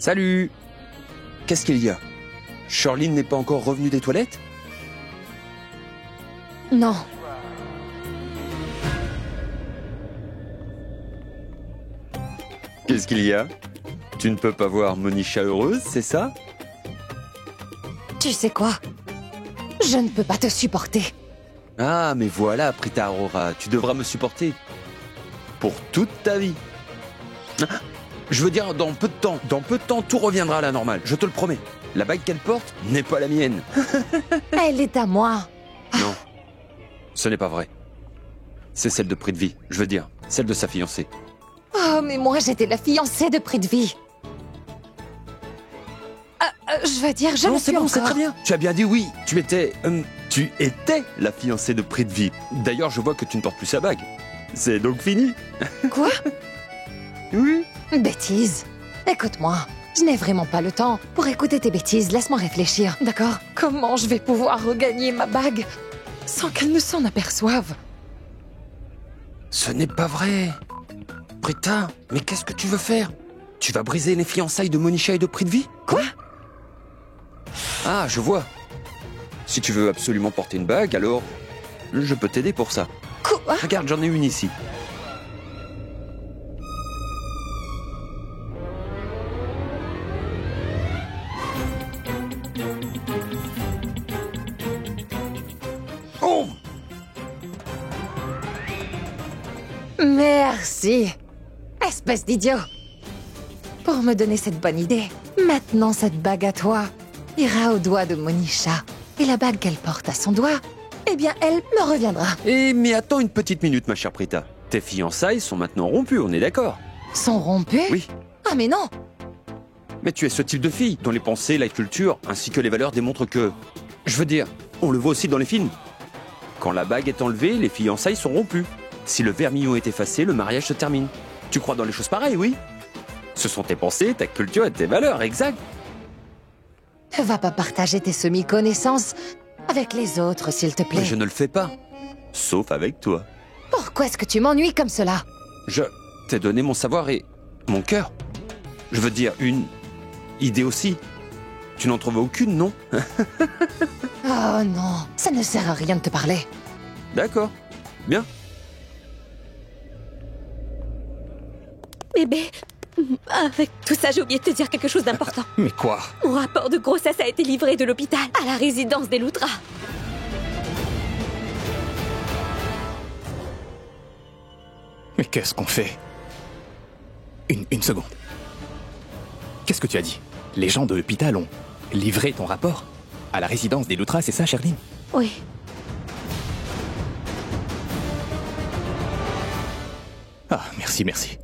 Salut! Qu'est-ce qu'il y a? Charline n'est pas encore revenue des toilettes? Non. Qu'est-ce qu'il y a? Tu ne peux pas voir Monisha heureuse, c'est ça? Tu sais quoi? Je ne peux pas te supporter. Ah, mais voilà, Prita Aurora, tu devras me supporter. Pour toute ta vie. Ah, je veux dire, dans peu de temps. Dans peu de temps, tout reviendra à la normale, je te le promets. La bague qu'elle porte n'est pas la mienne. Elle est à moi. Non, ce n'est pas vrai. C'est celle de Prithvi, je veux dire, celle de sa fiancée. Oh, mais moi, j'étais la fiancée de Prithvi. Je veux dire, je Non, le c'est suis bon, c'est encore. très bien. Tu as bien dit oui. Tu étais la fiancée de Prithvi. D'ailleurs, je vois que tu ne portes plus sa bague. C'est donc fini. Quoi? Oui. Bêtise. Écoute-moi, je n'ai vraiment pas le temps pour écouter tes bêtises. Laisse-moi réfléchir, d'accord? Comment je vais pouvoir regagner ma bague sans qu'elle ne s'en aperçoive? Ce n'est pas vrai. Prita, mais qu'est-ce que tu veux faire? Tu vas briser les fiançailles de Monisha et de Prithvi? Quoi? Ah, je vois. Si tu veux absolument porter une bague, alors je peux t'aider pour ça. Quoi? Regarde, j'en ai une ici. Oh! Merci. Espèce d'idiot. Pour me donner cette bonne idée, maintenant cette bague à toi ira au doigt de Monisha. Et la bague qu'elle porte à son doigt, eh bien, elle me reviendra. Mais attends une petite minute, ma chère Prita. Tes fiançailles sont maintenant rompues, on est d'accord? Sont rompus? Oui. Ah mais non. Mais tu es ce type de fille dont les pensées, la culture, ainsi que les valeurs démontrent que... Je veux dire, on le voit aussi dans les films. Quand la bague est enlevée, les fiançailles sont rompues. Si le vermillon est effacé, le mariage se termine. Tu crois dans les choses pareilles, oui? Ce sont tes pensées, ta culture et tes valeurs, exact. Ne va pas partager tes semi-connaissances avec les autres, s'il te plaît. Mais je ne le fais pas. Sauf avec toi. Pourquoi est-ce que tu m'ennuies comme cela? Je t'ai donné mon savoir et mon cœur. Je veux dire, une idée aussi. Tu n'en trouves aucune, non? Oh non, ça ne sert à rien de te parler. D'accord. Bien. Bébé, avec tout ça, j'ai oublié de te dire quelque chose d'important. Mais quoi? Mon rapport de grossesse a été livré de l'hôpital à la résidence des Loutras. Mais qu'est-ce qu'on fait? Une seconde. Qu'est-ce que tu as dit? Les gens de l'hôpital ont livré ton rapport à la résidence des Loutras, c'est ça, Charline? Oui. Ah, merci.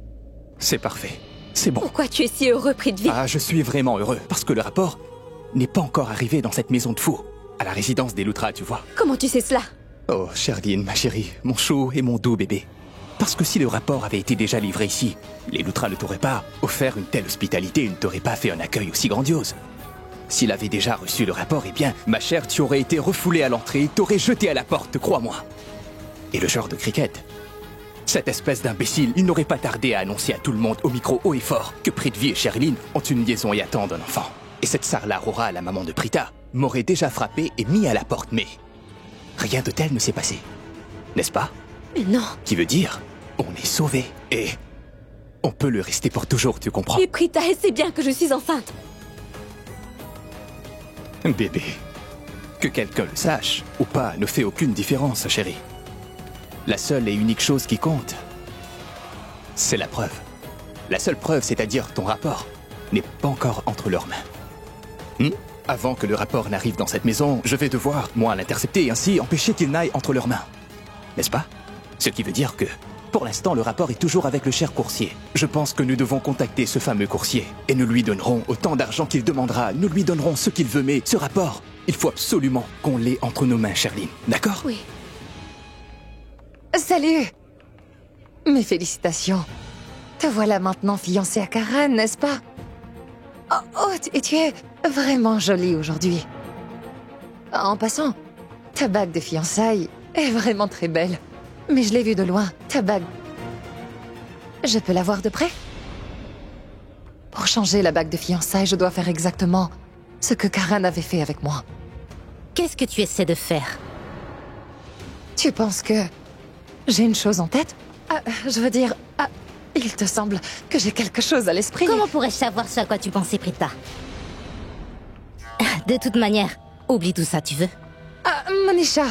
C'est parfait. C'est bon. Pourquoi tu es si heureux, Prithvi? Ah, je suis vraiment heureux, parce que le rapport n'est pas encore arrivé dans cette maison de fou, à la résidence des Loutras, tu vois. Comment tu sais cela? Oh, Charline, ma chérie, mon chou et mon doux bébé. Parce que si le rapport avait été déjà livré ici, les Loutras ne t'auraient pas offert une telle hospitalité et ne t'auraient pas fait un accueil aussi grandiose. S'il avait déjà reçu le rapport, eh bien, ma chère, tu aurais été refoulée à l'entrée, t'aurais jeté à la porte, crois-moi. Et le genre de cricket, cette espèce d'imbécile, il n'aurait pas tardé à annoncer à tout le monde au micro haut et fort que Prithvi et Charline ont une liaison et attendent un enfant. Et cette Sarla Aurora, la maman de Prita, m'aurait déjà frappé et mis à la porte, mais rien de tel ne s'est passé. N'est-ce pas? Mais non. Qui veut dire, on est sauvés. Et on peut le rester pour toujours, tu comprends? Mais Prita, elle sait bien que je suis enceinte. Bébé, que quelqu'un le sache ou pas ne fait aucune différence, chérie. La seule et unique chose qui compte, c'est la preuve. La seule preuve, c'est-à-dire ton rapport, n'est pas encore entre leurs mains. Avant que le rapport n'arrive dans cette maison, je vais devoir, moi, l'intercepter et ainsi empêcher qu'il n'aille entre leurs mains. N'est-ce pas? Ce qui veut dire que, pour l'instant, le rapport est toujours avec le cher coursier. Je pense que nous devons contacter ce fameux coursier et nous lui donnerons autant d'argent qu'il demandera. Nous lui donnerons ce qu'il veut, mais ce rapport, il faut absolument qu'on l'ait entre nos mains, Charline. D'accord? Oui. Salut! Mes félicitations. Te voilà maintenant fiancée à Karen, n'est-ce pas? Et tu es vraiment jolie aujourd'hui. En passant, ta bague de fiançailles est vraiment très belle. Mais je l'ai vue de loin, ta bague. Je peux la voir de près? Pour changer la bague de fiançailles, je dois faire exactement ce que Karan avait fait avec moi. Qu'est-ce que tu essaies de faire? Tu penses que j'ai une chose en tête? Je veux dire, il te semble que j'ai quelque chose à l'esprit. Comment pourrais-je savoir ce à quoi tu pensais, Prita? De toute manière, oublie tout ça, tu veux? Monisha!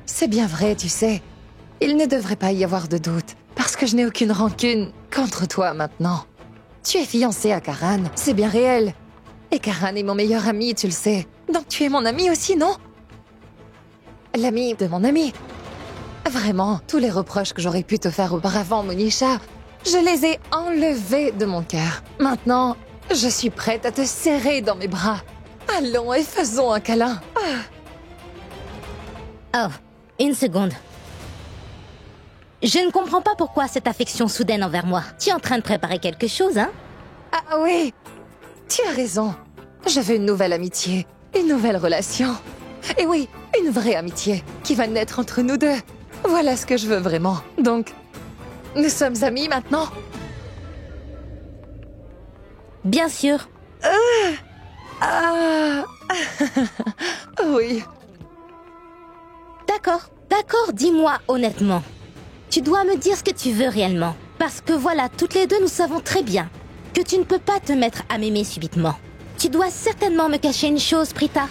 C'est bien vrai, tu sais. Il ne devrait pas y avoir de doute, parce que je n'ai aucune rancune contre toi maintenant. Tu es fiancée à Karan, c'est bien réel. Et Karan est mon meilleur ami, tu le sais. Donc tu es mon ami aussi, non? L'ami de mon ami. Vraiment, tous les reproches que j'aurais pu te faire auparavant, Monisha, je les ai enlevés de mon cœur. Maintenant, je suis prête à te serrer dans mes bras. Allons et faisons un câlin. Oh, une seconde. Je ne comprends pas pourquoi cette affection soudaine envers moi. Tu es en train de préparer quelque chose, hein? Ah oui, tu as raison. Je veux une nouvelle amitié, une nouvelle relation. Et oui, une vraie amitié qui va naître entre nous deux. Voilà ce que je veux vraiment. Donc, nous sommes amis maintenant? Bien sûr. Oui. D'accord, dis-moi honnêtement. Tu dois me dire ce que tu veux réellement. Parce que voilà, toutes les deux nous savons très bien que tu ne peux pas te mettre à m'aimer subitement. Tu dois certainement me cacher une chose, Prita.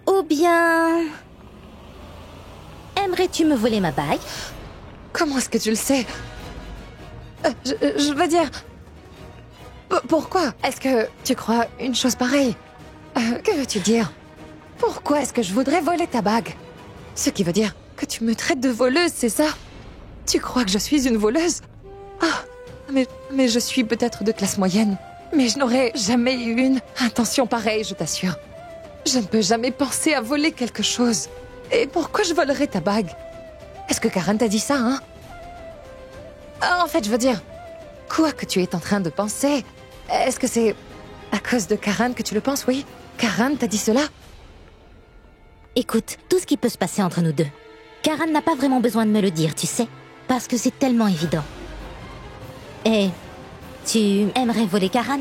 Ou bien... aimerais-tu me voler ma bague? Comment est-ce que tu le sais? Je veux dire... Pourquoi est-ce que tu crois une chose pareille? Que veux-tu dire? Pourquoi est-ce que je voudrais voler ta bague? Ce qui veut dire que tu me traites de voleuse, c'est ça? Tu crois que je suis une voleuse? Mais je suis peut-être de classe moyenne. Mais je n'aurais jamais eu une intention pareille, je t'assure. Je ne peux jamais penser à voler quelque chose. Et pourquoi je volerais ta bague? Est-ce que Karan t'a dit ça, hein? En fait, je veux dire, quoi que tu es en train de penser, est-ce que c'est à cause de Karan que tu le penses, oui? Karan t'a dit cela? Écoute, tout ce qui peut se passer entre nous deux. Karan n'a pas vraiment besoin de me le dire, tu sais. Parce que c'est tellement évident. Et tu aimerais voler Karan?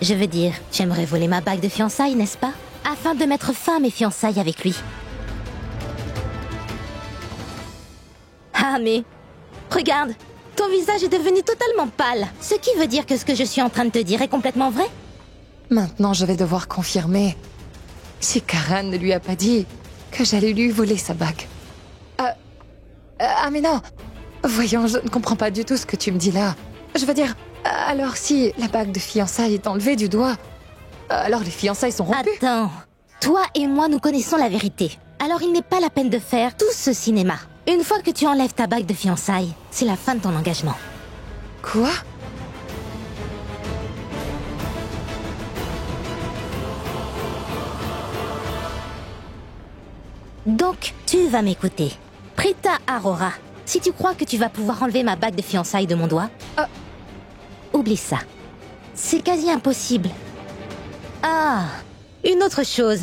Je veux dire, tu aimerais voler ma bague de fiançailles, n'est-ce pas? Afin de mettre fin à mes fiançailles avec lui. Ah mais... regarde, ton visage est devenu totalement pâle. Ce qui veut dire que ce que je suis en train de te dire est complètement vrai? Maintenant, je vais devoir confirmer si Karan ne lui a pas dit que j'allais lui voler sa bague. Mais non. Voyons, je ne comprends pas du tout ce que tu me dis là. Je veux dire, alors si la bague de fiançailles est enlevée du doigt, alors les fiançailles sont rompues. Attends, toi et moi nous connaissons la vérité. Alors il n'est pas la peine de faire tout ce cinéma. Une fois que tu enlèves ta bague de fiançailles, c'est la fin de ton engagement. Quoi? Donc, tu vas m'écouter. Prita Aurora, si tu crois que tu vas pouvoir enlever ma bague de fiançailles de mon doigt, oublie ça. C'est quasi impossible. Ah, une autre chose.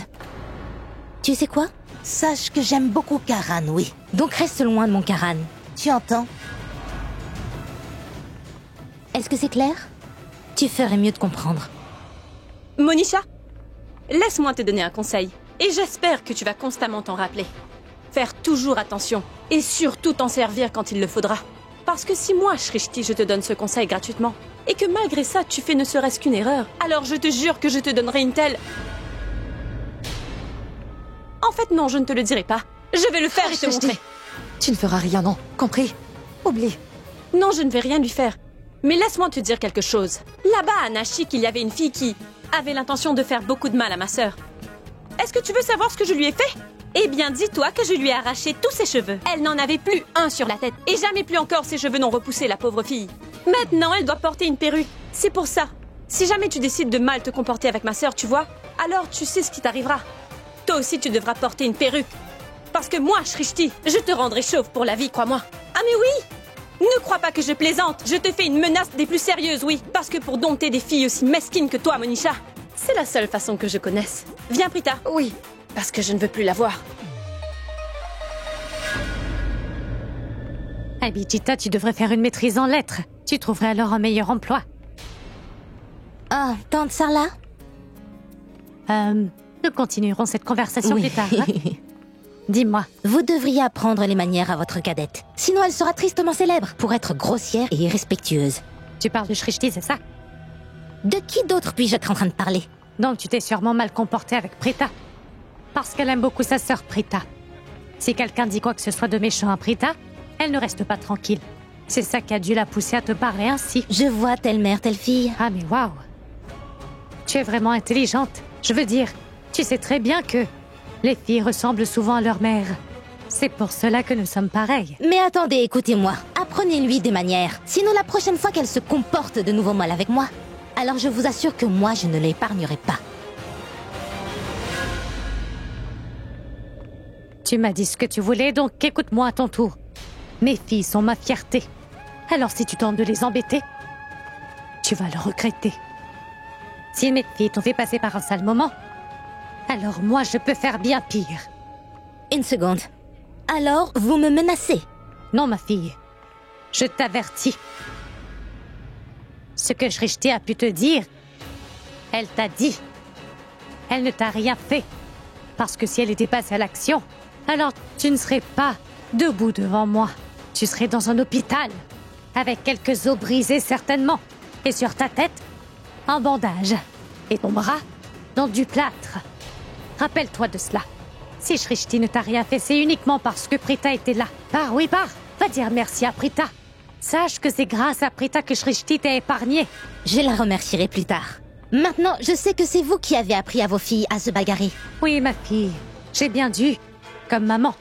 Tu sais quoi? Sache que j'aime beaucoup Karan, oui. Donc reste loin de mon Karan. Tu entends? Est-ce que c'est clair? Tu ferais mieux de comprendre. Monisha, laisse-moi te donner un conseil. Et j'espère que tu vas constamment t'en rappeler. Faire toujours attention. Et surtout t'en servir quand il le faudra. Parce que si moi, Shrishti, je te donne ce conseil gratuitement, et que malgré ça, tu fais ne serait-ce qu'une erreur, alors je te jure que je te donnerai une telle... En fait, non, je ne te le dirai pas. Je vais le faire et te montrer. Tu ne feras rien, non. Compris? Oublie. Non, je ne vais rien lui faire. Mais laisse-moi te dire quelque chose. Là-bas, à Nashik, il y avait une fille qui avait l'intention de faire beaucoup de mal à ma sœur. Est-ce que tu veux savoir ce que je lui ai fait? Eh bien, dis-toi que je lui ai arraché tous ses cheveux. Elle n'en avait plus un sur la tête. Et jamais plus encore ses cheveux n'ont repoussé, la pauvre fille. Maintenant, elle doit porter une perruque. C'est pour ça. Si jamais tu décides de mal te comporter avec ma sœur, tu vois, alors tu sais ce qui t'arrivera. Toi aussi, tu devras porter une perruque. Parce que moi, Shrishti, je te rendrai chauve pour la vie, crois-moi. Ah mais oui! Ne crois pas que je plaisante. Je te fais une menace des plus sérieuses, oui. Parce que pour dompter des filles aussi mesquines que toi, Monisha, c'est la seule façon que je connaisse. Viens, Prita. Oui. Parce que je ne veux plus la voir. Abhijita, tu devrais faire une maîtrise en lettres. Tu trouverais alors un meilleur emploi. Ah, tante Sarla? Nous continuerons cette conversation plus tard. Hein? Dis-moi. Vous devriez apprendre les manières à votre cadette. Sinon, elle sera tristement célèbre pour être grossière et irrespectueuse. Tu parles de Shrishti, c'est ça? De qui d'autre puis-je être en train de parler? Donc tu t'es sûrement mal comporté avec Prita. Parce qu'elle aime beaucoup sa sœur Prita. Si quelqu'un dit quoi que ce soit de méchant à Prita, elle ne reste pas tranquille. C'est ça qui a dû la pousser à te parler ainsi. Je vois telle mère, telle fille. Ah mais waouh! Tu es vraiment intelligente. Je veux dire, tu sais très bien que les filles ressemblent souvent à leur mère. C'est pour cela que nous sommes pareils. Mais attendez, écoutez-moi. Apprenez-lui des manières. Sinon, la prochaine fois qu'elle se comporte de nouveau mal avec moi, alors je vous assure que moi, je ne l'épargnerai pas. Tu m'as dit ce que tu voulais, donc écoute-moi à ton tour. Mes filles sont ma fierté. Alors si tu tentes de les embêter, tu vas le regretter. Si mes filles t'ont fait passer par un sale moment, alors moi je peux faire bien pire. Une seconde. Alors, vous me menacez? Non, ma fille. Je t'avertis. Ce que Shrishti a pu te dire, elle t'a dit. Elle ne t'a rien fait. Parce que si elle était passée à l'action, alors tu ne serais pas debout devant moi. Tu serais dans un hôpital, avec quelques os brisés certainement. Et sur ta tête, un bandage. Et ton bras, dans du plâtre. Rappelle-toi de cela. Si Shrishti ne t'a rien fait, c'est uniquement parce que Prita était là. Pars, oui, pars. Va dire merci à Prita. Sache que c'est grâce à Prita que Shrishti t'a épargné. Je la remercierai plus tard. Maintenant, je sais que c'est vous qui avez appris à vos filles à se bagarrer. Oui, ma fille. J'ai bien dû. Comme maman.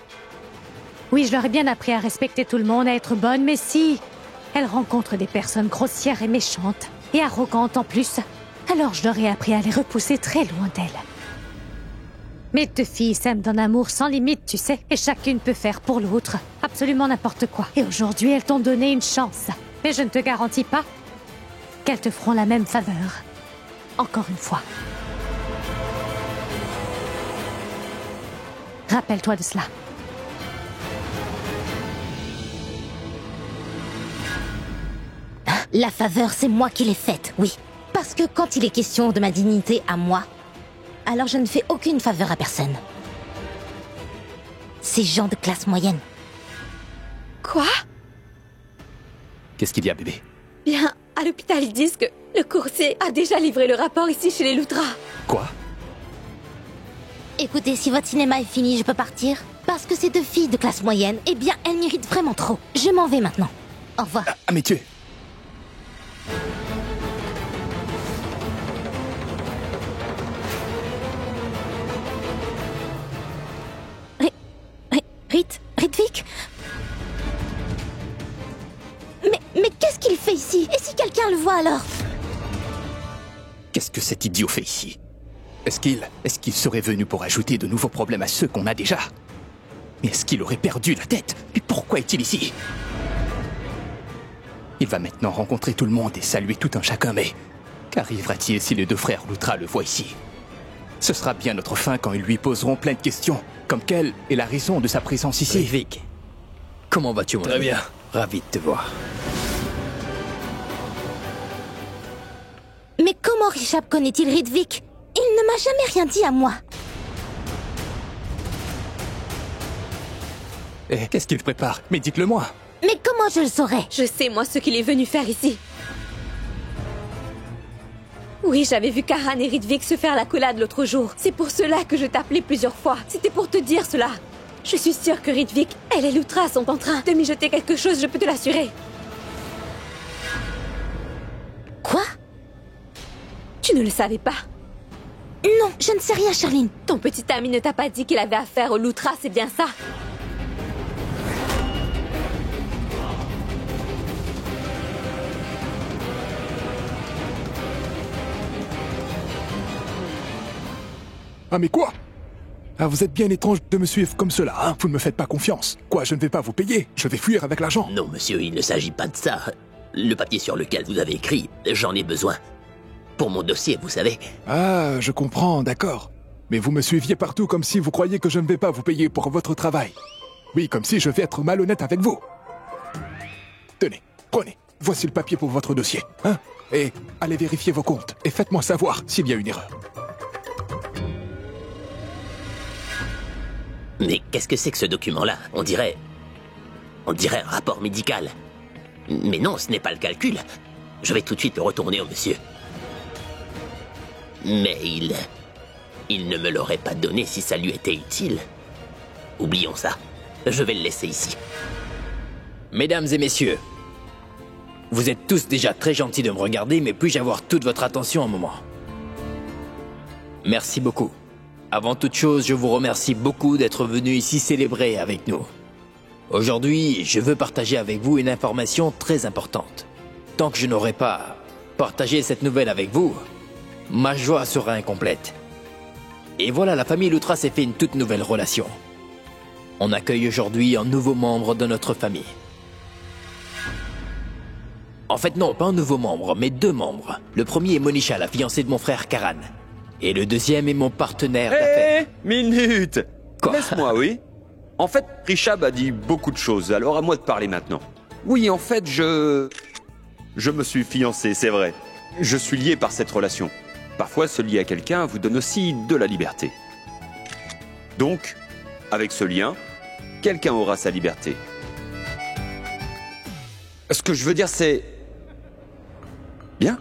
Oui, je leur ai bien appris à respecter tout le monde, à être bonne, mais si elles rencontrent des personnes grossières et méchantes, et arrogantes en plus, alors je leur ai appris à les repousser très loin d'elles. Mes deux filles s'aiment d'un amour sans limite, tu sais, et chacune peut faire pour l'autre absolument n'importe quoi. Et aujourd'hui, elles t'ont donné une chance. Mais je ne te garantis pas qu'elles te feront la même faveur. Encore une fois. Rappelle-toi de cela. La faveur, c'est moi qui l'ai faite, oui. Parce que quand il est question de ma dignité à moi, alors je ne fais aucune faveur à personne. Ces gens de classe moyenne. Quoi? Qu'est-ce qu'il y a, bébé? Bien, à l'hôpital, ils disent que le coursier a déjà livré le rapport ici chez les Lutra. Quoi? Écoutez, si votre cinéma est fini, je peux partir? Parce que ces deux filles de classe moyenne, eh bien, elles méritent vraiment trop. Je m'en vais maintenant. Au revoir. Ah, mais tu... Ritwik? Mais qu'est-ce qu'il fait ici? Et si quelqu'un le voit alors? Qu'est-ce que cet idiot fait ici? Est-ce qu'il serait venu pour ajouter de nouveaux problèmes à ceux qu'on a déjà? Mais est-ce qu'il aurait perdu la tête? Mais pourquoi est-il ici? Il va maintenant rencontrer tout le monde et saluer tout un chacun, mais qu'arrivera-t-il si les deux frères Lutra le voient ici? Ce sera bien notre fin quand ils lui poseront plein de questions, comme quelle est la raison de sa présence ici. Vic, comment vas-tu, mon ami? Très bien. Ravi de te voir. Mais comment Rishab connaît-il Ritwik? Il ne m'a jamais rien dit à moi. Eh, qu'est-ce qu'il prépare? Mais dites-le-moi. Mais comment je le saurais? Je sais, moi, ce qu'il est venu faire ici. Oui, j'avais vu Karan et Ritwik se faire la collade l'autre jour. C'est pour cela que je t'appelais plusieurs fois. C'était pour te dire cela. Je suis sûre que Ritwik et les Lutra sont en train de mijoter quelque chose, je peux te l'assurer. Quoi? Tu ne le savais pas? Non, je ne sais rien, Charline. Ton petit ami ne t'a pas dit qu'il avait affaire aux Lutra, c'est bien ça? Ah mais quoi? Ah, vous êtes bien étrange de me suivre comme cela, hein? Vous ne me faites pas confiance. Quoi, je ne vais pas vous payer? Je vais fuir avec l'argent. Non, monsieur, il ne s'agit pas de ça. Le papier sur lequel vous avez écrit, j'en ai besoin. Pour mon dossier, vous savez. Ah, je comprends, d'accord. Mais vous me suiviez partout comme si vous croyiez que je ne vais pas vous payer pour votre travail. Oui, comme si je vais être malhonnête avec vous. Tenez, prenez. Voici le papier pour votre dossier. Hein? Et allez vérifier vos comptes. Et faites-moi savoir s'il y a une erreur. Mais qu'est-ce que c'est que ce document-là? On dirait un rapport médical. Mais non, ce n'est pas le calcul. Je vais tout de suite le retourner au monsieur. Mais il ne me l'aurait pas donné si ça lui était utile. Oublions ça. Je vais le laisser ici. Mesdames et messieurs, vous êtes tous déjà très gentils de me regarder, mais puis-je avoir toute votre attention un moment? Merci beaucoup. Avant toute chose, je vous remercie beaucoup d'être venus ici célébrer avec nous. Aujourd'hui, je veux partager avec vous une information très importante. Tant que je n'aurai pas partagé cette nouvelle avec vous, ma joie sera incomplète. Et voilà, la famille Lutra s'est fait une toute nouvelle relation. On accueille aujourd'hui un nouveau membre de notre famille. En fait, non, pas un nouveau membre, mais 2 membres. Le premier est Monisha, la fiancée de mon frère Karan. Et le deuxième est mon partenaire d'affaires. Minute! Quoi? Laisse-moi, oui. En fait, Richab a dit beaucoup de choses, alors à moi de parler maintenant. Oui, en fait, je me suis fiancé, c'est vrai. Je suis lié par cette relation. Parfois, se lier à quelqu'un vous donne aussi de la liberté. Donc, avec ce lien, quelqu'un aura sa liberté. Ce que je veux dire, c'est... Bien.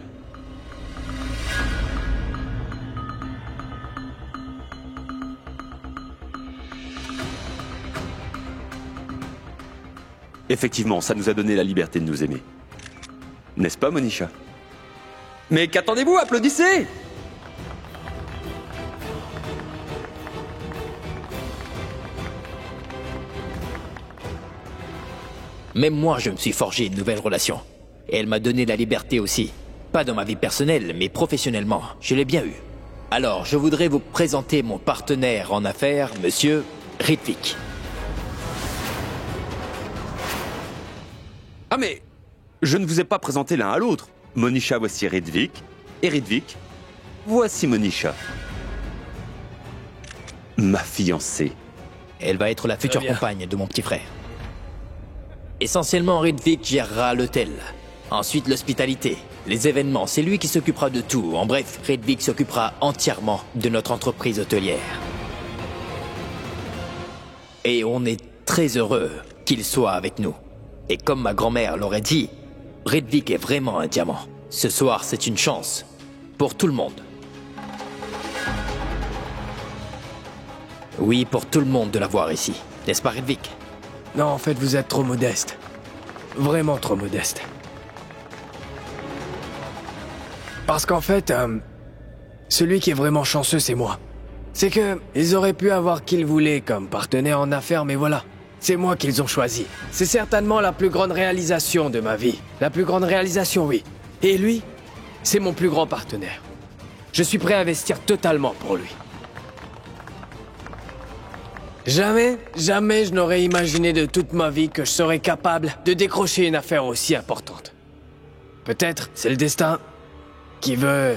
Effectivement, ça nous a donné la liberté de nous aimer. N'est-ce pas, Monisha? Mais qu'attendez-vous? Applaudissez! Même moi, je me suis forgé une nouvelle relation. Et elle m'a donné la liberté aussi. Pas dans ma vie personnelle, mais professionnellement. Je l'ai bien eu. Alors, je voudrais vous présenter mon partenaire en affaires, Monsieur Ritvik. Ah mais, je ne vous ai pas présenté l'un à l'autre. Monisha, voici Ritvik. Et Ritvik, voici Monisha. Ma fiancée. Elle va être la future compagne de mon petit frère. Essentiellement, Ritvik gérera l'hôtel. Ensuite, l'hospitalité, les événements, c'est lui qui s'occupera de tout. En bref, Ritvik s'occupera entièrement de notre entreprise hôtelière. Et on est très heureux qu'il soit avec nous. Et comme ma grand-mère l'aurait dit, Ritvik est vraiment un diamant. Ce soir, c'est une chance. Pour tout le monde. Oui, pour tout le monde de l'avoir ici. N'est-ce pas, Ritvik? Non, en fait, vous êtes trop modeste. Vraiment trop modeste. Parce qu'en fait, celui qui est vraiment chanceux, c'est moi. C'est que ils auraient pu avoir qui ils voulaient comme partenaire en affaires, mais voilà. C'est moi qu'ils ont choisi. C'est certainement la plus grande réalisation de ma vie. La plus grande réalisation, oui. Et lui, c'est mon plus grand partenaire. Je suis prêt à investir totalement pour lui. Jamais je n'aurais imaginé de toute ma vie que je serais capable de décrocher une affaire aussi importante. Peut-être c'est le destin qui veut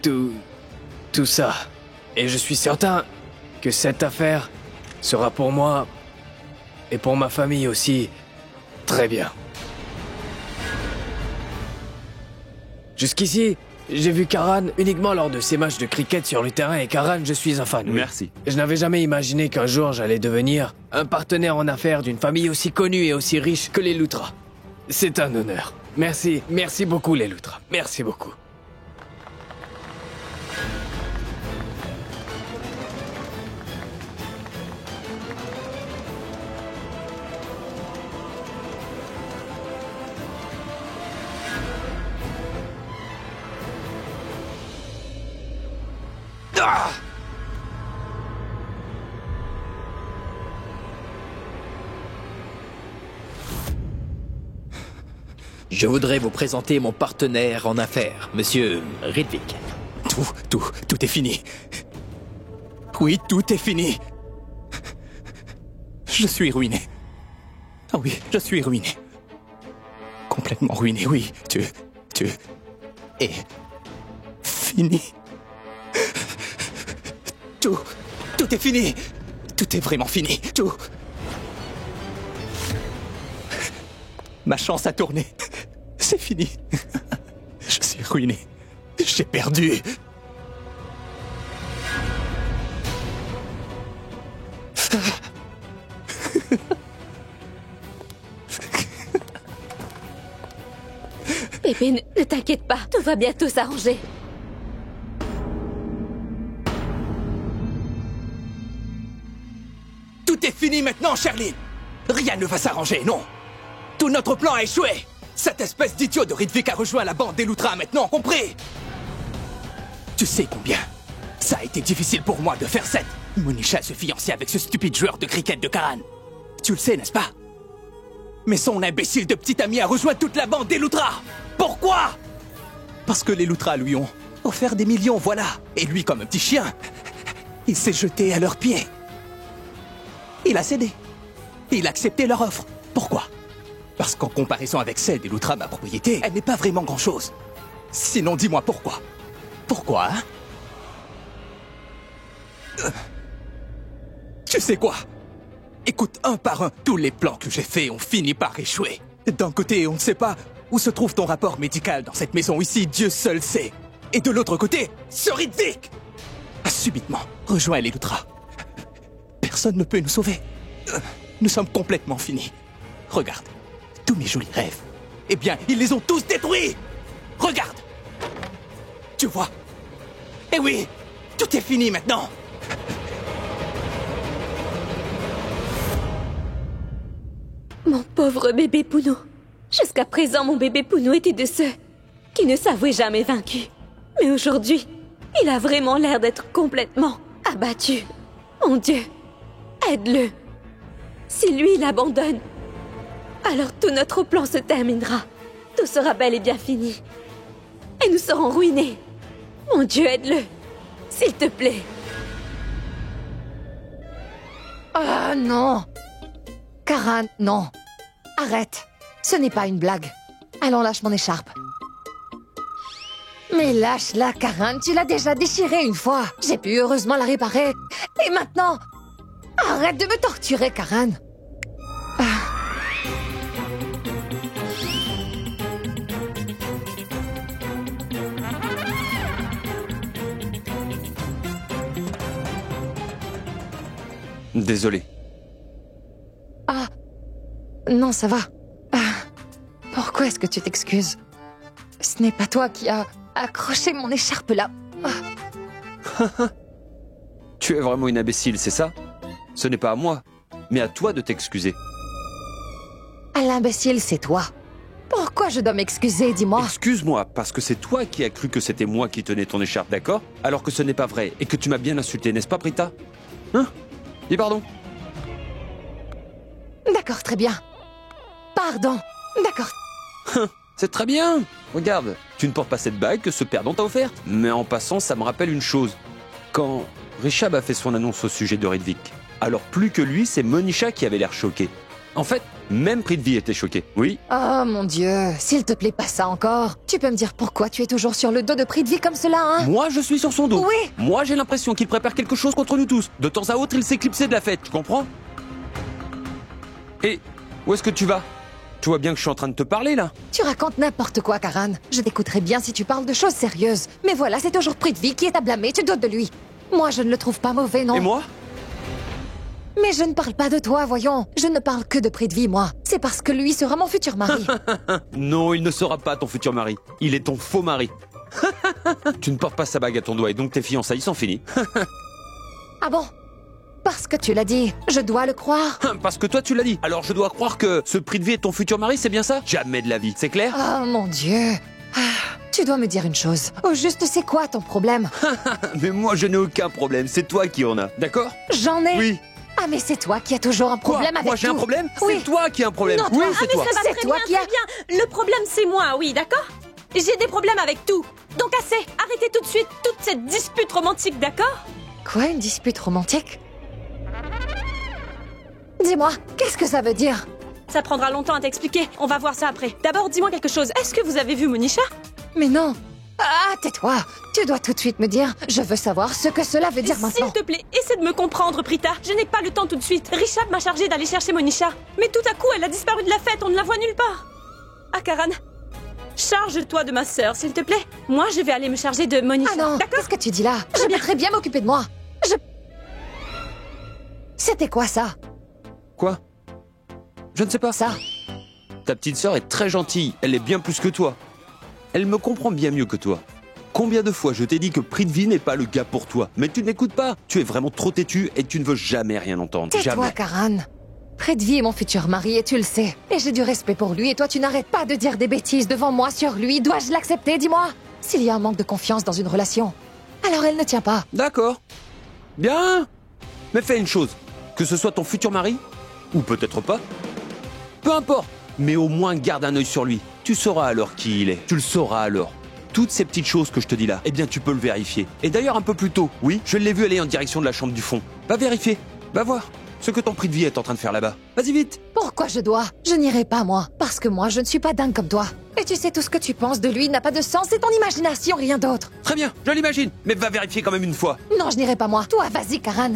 tout ça. Et je suis certain que cette affaire sera pour moi et pour ma famille aussi très bien. Jusqu'ici, j'ai vu Karan uniquement lors de ses matchs de cricket sur le terrain et Karan, je suis un fan. Oui. Merci. Je n'avais jamais imaginé qu'un jour j'allais devenir un partenaire en affaires d'une famille aussi connue et aussi riche que les Lutra. C'est un honneur. Merci beaucoup les Lutra. Merci beaucoup. Je voudrais vous présenter mon partenaire en affaires, Monsieur Ritvik. Tout est fini. Oui, tout est fini. Je suis ruiné. Ah oui, je suis ruiné. Complètement ruiné, oui. Tu es fini. Tout est fini. Tout est vraiment fini. Tout. Ma chance a tourné. C'est fini. Je suis ruiné. J'ai perdu. Bébé, ne t'inquiète pas, tout va bientôt s'arranger. Tout est fini maintenant, Sherlyn. Rien ne va s'arranger, non. Tout notre plan a échoué. Cette espèce d'idiot de Ridvik a rejoint la bande des Loutra maintenant, compris? Tu sais combien ça a été difficile pour moi de faire cette Monisha se fiancer avec ce stupide joueur de cricket de Karan. Tu le sais, n'est-ce pas? Mais son imbécile de petit ami a rejoint toute la bande des Loutra. Pourquoi? Parce que les Loutra lui ont offert des millions, voilà. Et lui, comme un petit chien, il s'est jeté à leurs pieds. Il a cédé. Il a accepté leur offre. Pourquoi? Parce qu'en comparaison avec celle des Loutra, ma propriété, elle n'est pas vraiment grand-chose. Sinon, dis-moi pourquoi. Pourquoi, hein? Tu sais quoi? Écoute, un par un, tous les plans que j'ai faits ont fini par échouer. D'un côté, on ne sait pas où se trouve ton rapport médical dans cette maison ici, Dieu seul sait. Et de l'autre côté, ce Ridvik a subitement rejoint les Loutra. Personne ne peut nous sauver. Nous sommes complètement finis. Regarde, tous mes jolis rêves. Eh bien, ils les ont tous détruits. Regarde. Tu vois? Eh oui, tout est fini maintenant. Mon pauvre bébé Puno. Jusqu'à présent, mon bébé Puno était de ceux qui ne s'avouaient jamais vaincus. Mais aujourd'hui, il a vraiment l'air d'être complètement abattu. Mon Dieu, aide-le. Si lui, il abandonne, alors tout notre plan se terminera. Tout sera bel et bien fini. Et nous serons ruinés. Mon Dieu, aide-le. S'il te plaît. Ah non. Karan, non. Arrête. Ce n'est pas une blague. Allons, lâche mon écharpe. Mais lâche-la, Karan. Tu l'as déjà déchirée une fois. J'ai pu heureusement la réparer. Et maintenant... Arrête de me torturer, Karan. Désolé. Ah, non, ça va. Pourquoi est-ce que tu t'excuses? Ce n'est pas toi qui as accroché mon écharpe là. Tu es vraiment une imbécile, c'est ça? Ce n'est pas à moi, mais à toi de t'excuser. À l'imbécile, c'est toi. Pourquoi je dois m'excuser, dis-moi? Excuse-moi, parce que c'est toi qui as cru que c'était moi qui tenais ton écharpe, d'accord? Alors que ce n'est pas vrai, et que tu m'as bien insulté, n'est-ce pas, Prita? Hein? Dis pardon. D'accord, très bien. Pardon. D'accord. C'est très bien. Regarde, tu ne portes pas cette bague que ce perdant t'a offerte. Mais en passant, ça me rappelle une chose. Quand Rishab a fait son annonce au sujet de Ridvik, alors plus que lui, c'est Monisha qui avait l'air choquée. En fait, même Prithvi était choqué, oui. Oh mon Dieu, s'il te plaît, pas ça encore. Tu peux me dire pourquoi tu es toujours sur le dos de Prithvi comme cela, hein? Moi, je suis sur son dos. Oui. Moi, j'ai l'impression qu'il prépare quelque chose contre nous tous. De temps à autre, il s'éclipsait de la fête, tu comprends? Et où est-ce que tu vas? Tu vois bien que je suis en train de te parler, là. Tu racontes n'importe quoi, Karan. Je t'écouterai bien si tu parles de choses sérieuses. Mais voilà, c'est toujours Prithvi qui est à blâmer, tu doutes de lui. Moi, je ne le trouve pas mauvais, non? Et moi? Mais je ne parle pas de toi, voyons. Je ne parle que de Prithvi, moi. C'est parce que lui sera mon futur mari. Non, il ne sera pas ton futur mari. Il est ton faux mari. Tu ne portes pas sa bague à ton doigt et donc tes fiançailles sont finies. Ah bon? Parce que tu l'as dit, je dois le croire. Parce que toi tu l'as dit. Alors je dois croire que ce Prithvi est ton futur mari, c'est bien ça? Jamais de la vie, c'est clair? Oh mon Dieu. Tu dois me dire une chose. Au juste, c'est quoi ton problème? Mais moi je n'ai aucun problème, c'est toi qui en as. D'accord? J'en ai. Oui. Ah mais c'est toi qui as toujours un problème avec tout. Moi j'ai un problème? Oui. C'est toi qui as un problème. Non, oui, toi. c'est toi. Ça va C'est très toi bien, qui as... très bien. Le problème, c'est moi, oui, d'accord? J'ai des problèmes avec tout. Donc assez. Arrêtez tout de suite toute cette dispute romantique, d'accord? Quoi, une dispute romantique? Dis-moi, qu'est-ce que ça veut dire? Ça prendra longtemps à t'expliquer. On va voir ça après. D'abord, dis-moi quelque chose. Est-ce que vous avez vu Monisha? Mais non. Ah, tais-toi. Tu dois tout de suite me dire. Je veux savoir ce que cela veut dire maintenant. S'il te plaît, essaie de me comprendre, Prita. Je n'ai pas le temps tout de suite. Rishab m'a chargé d'aller chercher Monisha. Mais tout à coup, elle a disparu de la fête. On ne la voit nulle part. Akaran, charge-toi de ma sœur, s'il te plaît. Moi, je vais aller me charger de Monisha. Ah non, qu'est-ce que tu dis là? Je vais très bien m'occuper de moi. C'était quoi ça? Quoi? Je ne sais pas. Ça? Ta petite sœur est très gentille, elle est bien plus que toi. Elle me comprend bien mieux que toi. Combien de fois je t'ai dit que Prithvi n'est pas le gars pour toi? Mais tu n'écoutes pas. Tu es vraiment trop têtu et tu ne veux jamais rien entendre. Tais-toi, Jamais. Karan. Prithvi est mon futur mari et tu le sais. Et j'ai du respect pour lui et toi tu n'arrêtes pas de dire des bêtises devant moi sur lui. Dois-je l'accepter, dis-moi? S'il y a un manque de confiance dans une relation, alors elle ne tient pas. D'accord. Bien. Mais fais une chose. Que ce soit ton futur mari, ou peut-être pas. Peu importe. Mais au moins garde un œil sur lui. Tu sauras alors qui il est. Tu le sauras alors. Toutes ces petites choses que je te dis là, eh bien tu peux le vérifier. Et d'ailleurs un peu plus tôt, oui, je l'ai vu aller en direction de la chambre du fond. Va vérifier. Va voir ce que ton Prithvi est en train de faire là-bas. Vas-y vite. Pourquoi je dois? Je n'irai pas, moi. Parce que moi, je ne suis pas dingue comme toi. Et tu sais, tout ce que tu penses de lui n'a pas de sens, c'est ton imagination, rien d'autre. Très bien, je l'imagine. Mais va vérifier quand même une fois. Non, je n'irai pas, moi. Toi, vas-y, Karan.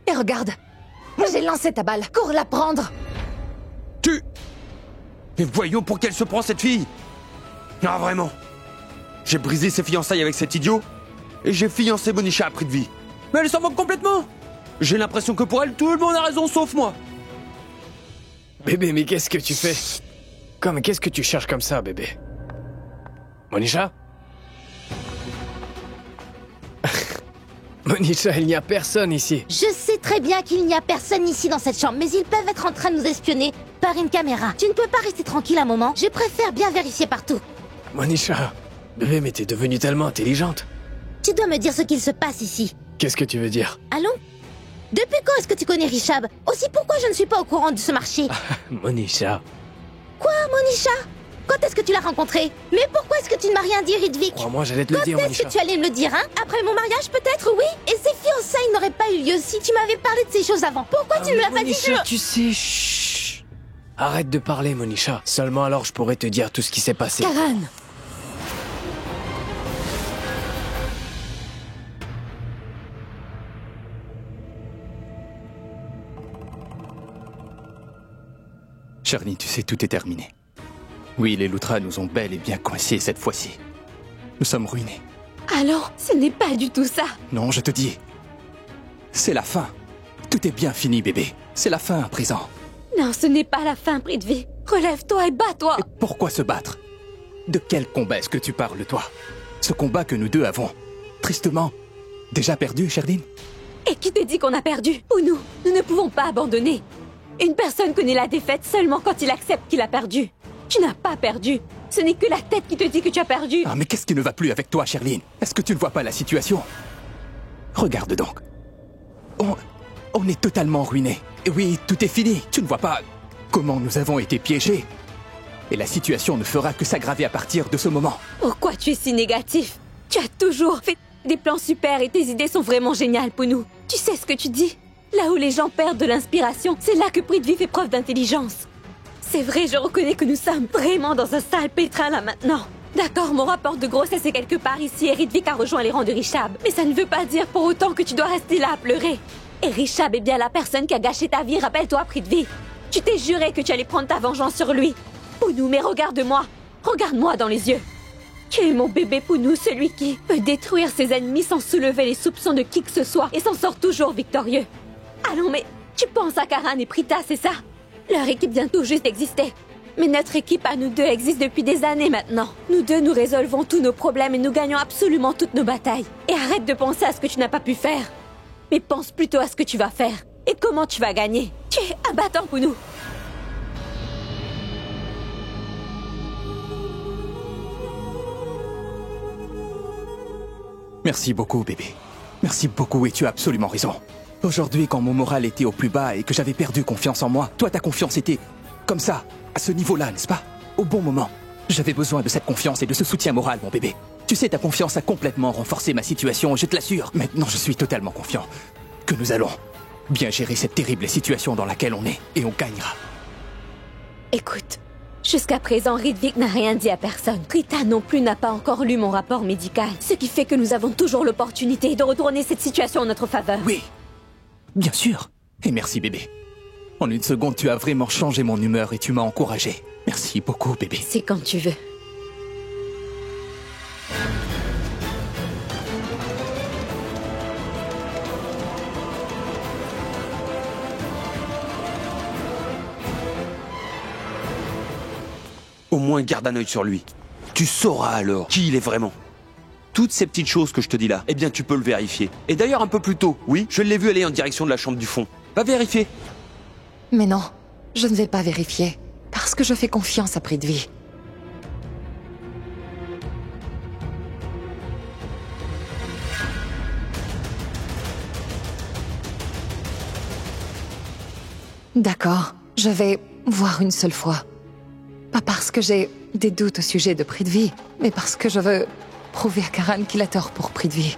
Et regarde. J'ai lancé ta balle. Cours la prendre. Mais voyons pour qu'elle se prend cette fille. Ah vraiment. J'ai brisé ses fiançailles avec cet idiot. Et j'ai fiancé Monisha à Prithvi. Mais elle s'en moque complètement. J'ai l'impression que pour elle, tout le monde a raison sauf moi. Bébé, mais qu'est-ce que tu fais? Qu'est-ce que tu cherches comme ça, bébé? Monisha? Monisha, il n'y a personne ici. Je sais très bien qu'il n'y a personne ici dans cette chambre, mais ils peuvent être en train de nous espionner par une caméra. Tu ne peux pas rester tranquille un moment. Je préfère bien vérifier partout. Monisha, bébé, mais t'es devenue tellement intelligente. Tu dois me dire ce qu'il se passe ici. Qu'est-ce que tu veux dire? Allons? Depuis quand est-ce que tu connais Rishab? Aussi, pourquoi je ne suis pas au courant de ce marché? Monisha. Quoi, Monisha? Quand est-ce que tu l'as rencontré? Mais pourquoi est-ce que tu ne m'as rien dit, Ridvik? Crois-moi, j'allais te le dire, Quand est-ce Monisha. que tu allais me le dire, hein? Après mon mariage, peut-être, oui? Et ces fiançailles n'auraient pas eu lieu si tu m'avais parlé de ces choses avant. Pourquoi tu ne me l'as pas dit? Monisha, tu sais, chut. Arrête de parler, Monisha. Seulement alors je pourrais te dire tout ce qui s'est passé. Karan. Charlie, tu sais, tout est terminé. Oui, les Loutras nous ont bel et bien coincés cette fois-ci. Nous sommes ruinés. Alors, ce n'est pas du tout ça. Non, je te dis. C'est la fin. Tout est bien fini, bébé. C'est la fin à présent. Non, ce n'est pas la fin, Prithvi. Relève-toi et bats-toi. Et pourquoi se battre? De quel combat est-ce que tu parles, toi? Ce combat que nous deux avons, tristement, déjà perdu, Sherdin? Et qui te dit qu'on a perdu? Ou nous ne pouvons pas abandonner. Une personne connaît la défaite seulement quand il accepte qu'il a perdu. Tu n'as pas perdu. Ce n'est que la tête qui te dit que tu as perdu. Ah, mais qu'est-ce qui ne va plus avec toi, Sherline? Est-ce que tu ne vois pas la situation? Regarde donc. On est totalement ruinés. Et oui, tout est fini. Tu ne vois pas comment nous avons été piégés. Et la situation ne fera que s'aggraver à partir de ce moment. Pourquoi tu es si négatif? Tu as toujours fait des plans super et tes idées sont vraiment géniales, Pounou. Tu sais ce que tu dis? Là où les gens perdent de l'inspiration, c'est là que Prithvi fait preuve d'intelligence. C'est vrai, je reconnais que nous sommes vraiment dans un sale pétrin là maintenant. D'accord, mon rapport de grossesse est quelque part ici et Ridvik a rejoint les rangs de Rishab. Mais ça ne veut pas dire pour autant que tu dois rester là à pleurer. Et Rishab est bien la personne qui a gâché ta vie, rappelle-toi, Prithvi. Tu t'es juré que tu allais prendre ta vengeance sur lui. Pounou, mais regarde-moi. Regarde-moi dans les yeux. Tu es mon bébé Pounou, celui qui peut détruire ses ennemis sans soulever les soupçons de qui que ce soit et s'en sort toujours victorieux. Allons, mais tu penses à Karan et Prita, c'est ça? Leur équipe vient tout juste d'exister. Mais notre équipe à nous deux existe depuis des années maintenant. Nous deux, nous résolvons tous nos problèmes et nous gagnons absolument toutes nos batailles. Et arrête de penser à ce que tu n'as pas pu faire. Mais pense plutôt à ce que tu vas faire. Et comment tu vas gagner. Tu es abattant, Pounou. Merci beaucoup, bébé. Merci beaucoup et tu as absolument raison. Aujourd'hui, quand mon moral était au plus bas et que j'avais perdu confiance en moi, toi, ta confiance était comme ça, à ce niveau-là, n'est-ce pas? Au bon moment. J'avais besoin de cette confiance et de ce soutien moral, mon bébé. Tu sais, ta confiance a complètement renforcé ma situation, je te l'assure. Maintenant, je suis totalement confiant que nous allons bien gérer cette terrible situation dans laquelle on est et on gagnera. Écoute, jusqu'à présent, Ridvik n'a rien dit à personne. Prita non plus n'a pas encore lu mon rapport médical. Ce qui fait que nous avons toujours l'opportunité de retourner cette situation en notre faveur. Oui, bien sûr. Et merci, bébé. En une seconde, tu as vraiment changé mon humeur et tu m'as encouragé. Merci beaucoup, bébé. C'est quand tu veux. Au moins garde un œil sur lui. Tu sauras alors qui il est vraiment. Toutes ces petites choses que je te dis là, eh bien tu peux le vérifier. Et d'ailleurs un peu plus tôt, oui, je l'ai vu aller en direction de la chambre du fond. Va vérifier. Mais non, je ne vais pas vérifier. Parce que je fais confiance à Prithvi. D'accord, je vais voir une seule fois. Pas parce que j'ai des doutes au sujet de Prithvi, mais parce que je veux prouver à Karan qu'il a tort pour Prithvi.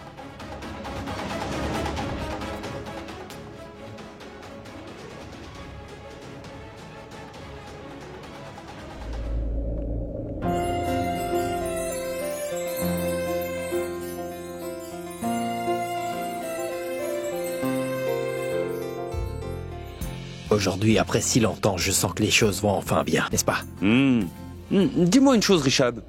Aujourd'hui, après si longtemps, je sens que les choses vont enfin bien, n'est-ce pas? Dis-moi une chose, Rishabh.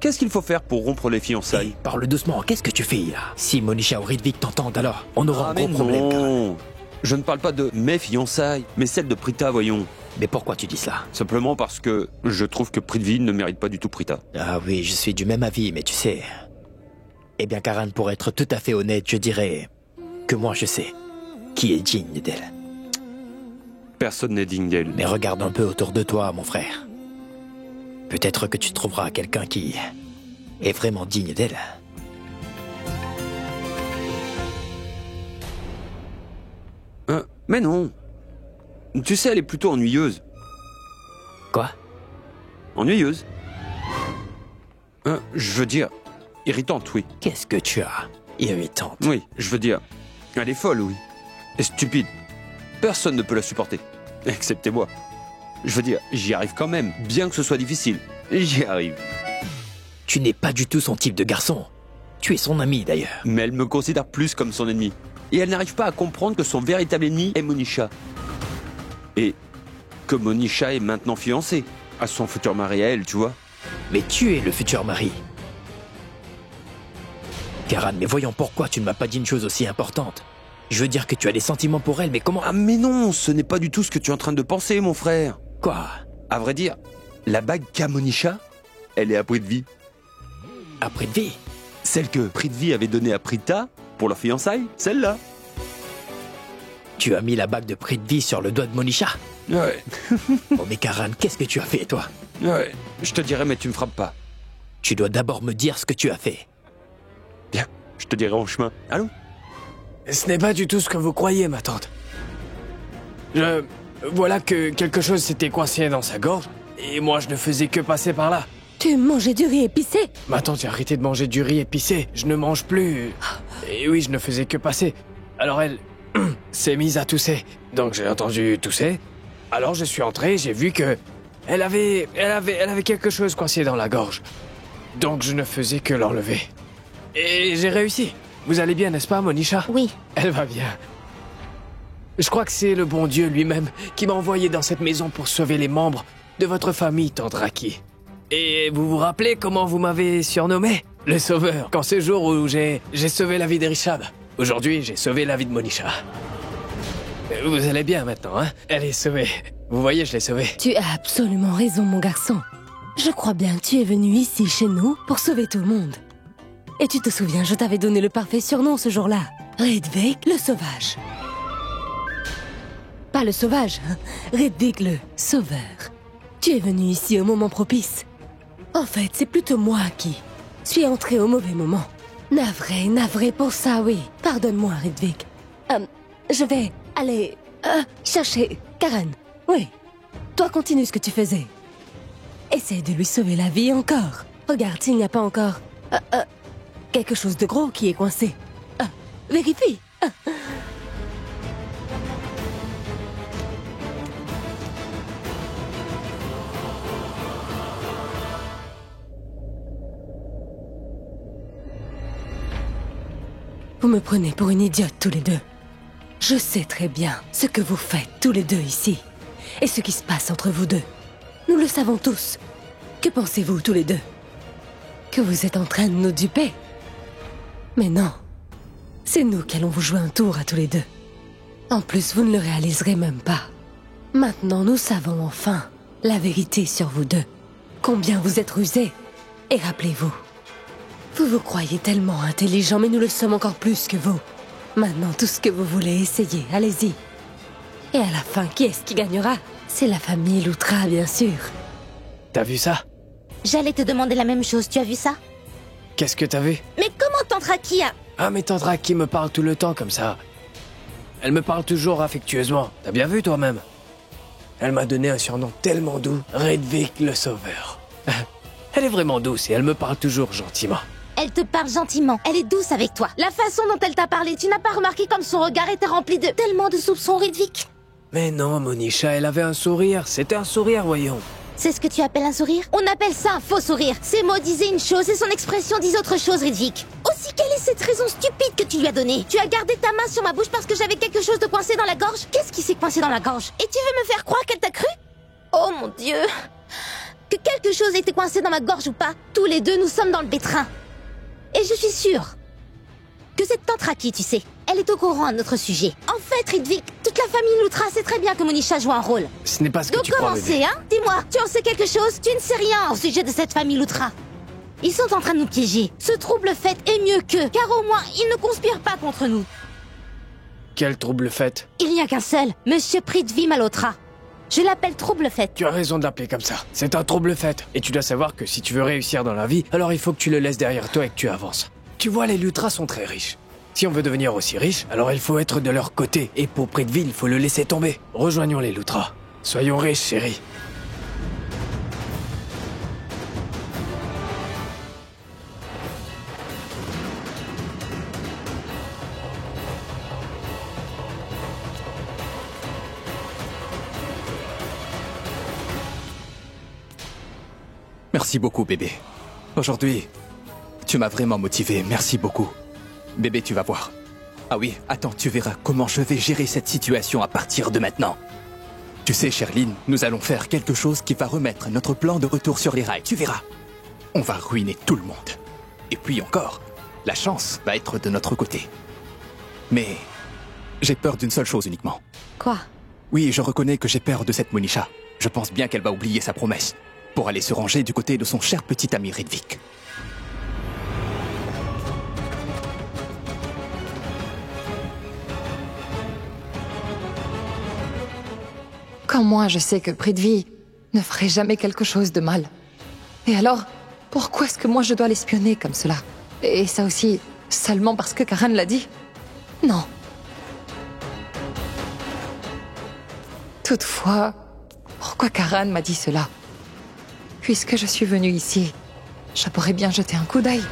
Qu'est-ce qu'il faut faire pour rompre les fiançailles? Parle doucement, qu'est-ce que tu fais là? Si Monisha ou Ridvik t'entendent alors, on aura un gros problème. Non, je ne parle pas de mes fiançailles, mais celles de Prita, voyons. Mais pourquoi tu dis cela? Simplement parce que je trouve que Prithvi ne mérite pas du tout Prita. Ah oui, je suis du même avis, mais tu sais... Eh bien, Karan, pour être tout à fait honnête, je dirais que moi je sais qui est digne d'elle. Personne n'est digne d'elle. Mais regarde un peu autour de toi, mon frère. Peut-être que tu trouveras quelqu'un qui est vraiment digne d'elle. Mais non. Tu sais, elle est plutôt ennuyeuse. Quoi? Ennuyeuse. Je veux dire, irritante, oui. Qu'est-ce que tu as? Irritante. Oui, je veux dire, elle est folle, oui. Et stupide. Personne ne peut la supporter. Excepté moi. Je veux dire, j'y arrive quand même, bien que ce soit difficile. J'y arrive. Tu n'es pas du tout son type de garçon. Tu es son ami, d'ailleurs. Mais elle me considère plus comme son ennemi. Et elle n'arrive pas à comprendre que son véritable ennemi est Monisha. Et que Monisha est maintenant fiancée à son futur mari à elle, tu vois. Mais tu es le futur mari. Karan, mais voyons pourquoi tu ne m'as pas dit une chose aussi importante. Je veux dire que tu as des sentiments pour elle, mais comment... Ah mais non, ce n'est pas du tout ce que tu es en train de penser, mon frère. Quoi? À vrai dire, la bague qu'a Monisha, elle est à Prithvi. À Prithvi? Celle que Prithvi avait donnée à Prita pour leur fiançailles, celle-là. Tu as mis la bague de Prithvi sur le doigt de Monisha? Ouais. Oh mais Karan, qu'est-ce que tu as fait, toi? Ouais, je te dirai, mais tu me frappes pas. Tu dois d'abord me dire ce que tu as fait. Bien, je te dirai en chemin. Allons. Ce n'est pas du tout ce que vous croyez, ma tante. Voilà que quelque chose s'était coincé dans sa gorge, et moi je ne faisais que passer par là. Tu mangeais du riz épicé? Ma tante a arrêté de manger du riz épicé, je ne mange plus. Et oui, je ne faisais que passer. Alors elle s'est mise à tousser. Donc j'ai entendu tousser. Alors je suis entré, j'ai vu que elle avait quelque chose coincé dans la gorge. Donc je ne faisais que l'enlever. Et j'ai réussi. Vous allez bien, n'est-ce pas, Monisha? Oui. Elle va bien. Je crois que c'est le bon Dieu lui-même qui m'a envoyé dans cette maison pour sauver les membres de votre famille, tante Raki. Et vous vous rappelez comment vous m'avez surnommé? Le sauveur, quand ce jour où j'ai sauvé la vie de Rishabh. Aujourd'hui, j'ai sauvé la vie de Monisha. Vous allez bien maintenant, hein? Elle est sauvée. Vous voyez, je l'ai sauvée. Tu as absolument raison, mon garçon. Je crois bien que tu es venu ici, chez nous, pour sauver tout le monde. Et tu te souviens, je t'avais donné le parfait surnom ce jour-là. Ridvik le sauvage. Pas le sauvage, hein. Ridvik le sauveur. Tu es venu ici au moment propice. En fait, c'est plutôt moi qui suis entré au mauvais moment. Navré pour ça, oui. Pardonne-moi, Ridvik. Je vais aller chercher Karan. Oui. Toi, continue ce que tu faisais. Essaie de lui sauver la vie encore. Regarde, s'il n'y a pas encore... quelque chose de gros qui est coincé. Vérifie. Vous me prenez pour une idiote tous les deux. Je sais très bien ce que vous faites tous les deux ici. Et ce qui se passe entre vous deux. Nous le savons tous. Que pensez-vous tous les deux? Que vous êtes en train de nous duper? Mais non. C'est nous qui allons vous jouer un tour à tous les deux. En plus, vous ne le réaliserez même pas. Maintenant, nous savons enfin la vérité sur vous deux. Combien vous êtes rusés. Et rappelez-vous, vous vous croyez tellement intelligent, mais nous le sommes encore plus que vous. Maintenant, tout ce que vous voulez essayer, allez-y. Et à la fin, qui est-ce qui gagnera? C'est la famille Loutra, bien sûr. T'as vu ça? J'allais te demander la même chose, tu as vu ça? Qu'est-ce que t'as vu? Mais comment Tantraki a... Ah, mais Tantraki me parle tout le temps comme ça. Elle me parle toujours affectueusement. T'as bien vu toi-même? Elle m'a donné un surnom tellement doux, Redvik le Sauveur. Elle est vraiment douce et elle me parle toujours gentiment. Elle te parle gentiment, elle est douce avec toi. La façon dont elle t'a parlé, tu n'as pas remarqué comme son regard était rempli de... tellement de soupçons, Redvik? Mais non, Monisha, elle avait un sourire. C'était un sourire, voyons. C'est ce que tu appelles un sourire? On appelle ça un faux sourire. Ses mots disaient une chose et son expression disait autre chose, Redvik. Aussi, quelle est cette raison stupide que tu lui as donnée? Tu as gardé ta main sur ma bouche parce que j'avais quelque chose de coincé dans la gorge? Qu'est-ce qui s'est coincé dans la gorge? Et tu veux me faire croire qu'elle t'a cru? Oh mon Dieu! Que quelque chose était coincé dans ma gorge ou pas, tous les deux nous sommes dans le pétrin. Et je suis sûre que cette Tantraki, tu sais, elle est au courant de notre sujet. En fait, Redvik, toute la famille Loutra sait très bien que Monisha joue un rôle. Ce n'est pas ce que Donc tu crois, comment bébé. c'est, hein? Dis-moi, tu en sais quelque chose? Tu ne sais rien au sujet de cette famille Loutra. Ils sont en train de nous piéger. Ce trouble fait est mieux qu'eux, car au moins, ils ne conspirent pas contre nous. Quel trouble fait? Il n'y a qu'un seul, Monsieur Prithvi Malhotra. Je l'appelle trouble fait. Tu as raison de l'appeler comme ça. C'est un trouble fait. Et tu dois savoir que si tu veux réussir dans la vie, alors il faut que tu le laisses derrière toi et que tu avances. Tu vois, les Lutras sont très riches. Si on veut devenir aussi riche, alors il faut être de leur côté. Et pour Prithvi, il faut le laisser tomber. Rejoignons les Lutras. Soyons riches, chérie. Merci beaucoup, bébé. Aujourd'hui, tu m'as vraiment motivé. Merci beaucoup. Bébé, tu vas voir. Ah oui, attends, tu verras comment je vais gérer cette situation à partir de maintenant. Tu sais, Sherline, nous allons faire quelque chose qui va remettre notre plan de retour sur les rails. Tu verras. On va ruiner tout le monde. Et puis encore, la chance va être de notre côté. Mais j'ai peur d'une seule chose uniquement. Quoi? Oui, je reconnais que j'ai peur de cette Monisha. Je pense bien qu'elle va oublier sa promesse pour aller se ranger du côté de son cher petit ami Redvik. Quand moi je sais que Prithvi ne ferait jamais quelque chose de mal. Et alors, pourquoi est-ce que moi je dois l'espionner comme cela? Et ça aussi, seulement parce que Karan l'a dit? Non. Toutefois, pourquoi Karan m'a dit cela? Puisque je suis venue ici, je pourrais bien jeter un coup d'œil.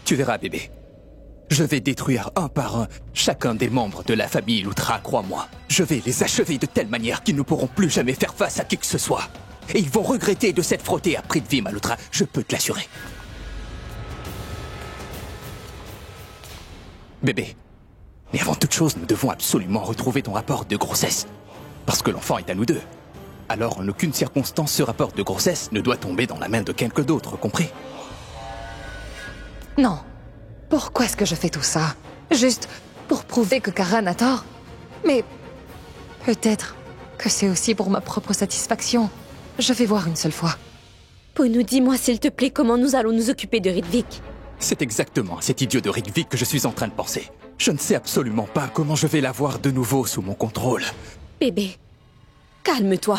Tu verras, bébé. Je vais détruire un par un chacun des membres de la famille Loutra, crois-moi. Je vais les achever de telle manière qu'ils ne pourront plus jamais faire face à qui que ce soit. Et ils vont regretter de s'être frottés à Prithvi Malhotra, je peux te l'assurer. Bébé, mais avant toute chose, nous devons absolument retrouver ton rapport de grossesse. Parce que l'enfant est à nous deux. Alors, en aucune circonstance, ce rapport de grossesse ne doit tomber dans la main de quelqu'un d'autre, compris? Non. Pourquoi est-ce que je fais tout ça? Juste pour prouver que Karan a tort? Mais peut-être que c'est aussi pour ma propre satisfaction. Je vais voir une seule fois. Ponou, dis-moi s'il te plaît comment nous allons nous occuper de Redvik. C'est exactement à cet idiot de Redvik que je suis en train de penser. Je ne sais absolument pas comment je vais l'avoir de nouveau sous mon contrôle. Bébé, calme-toi.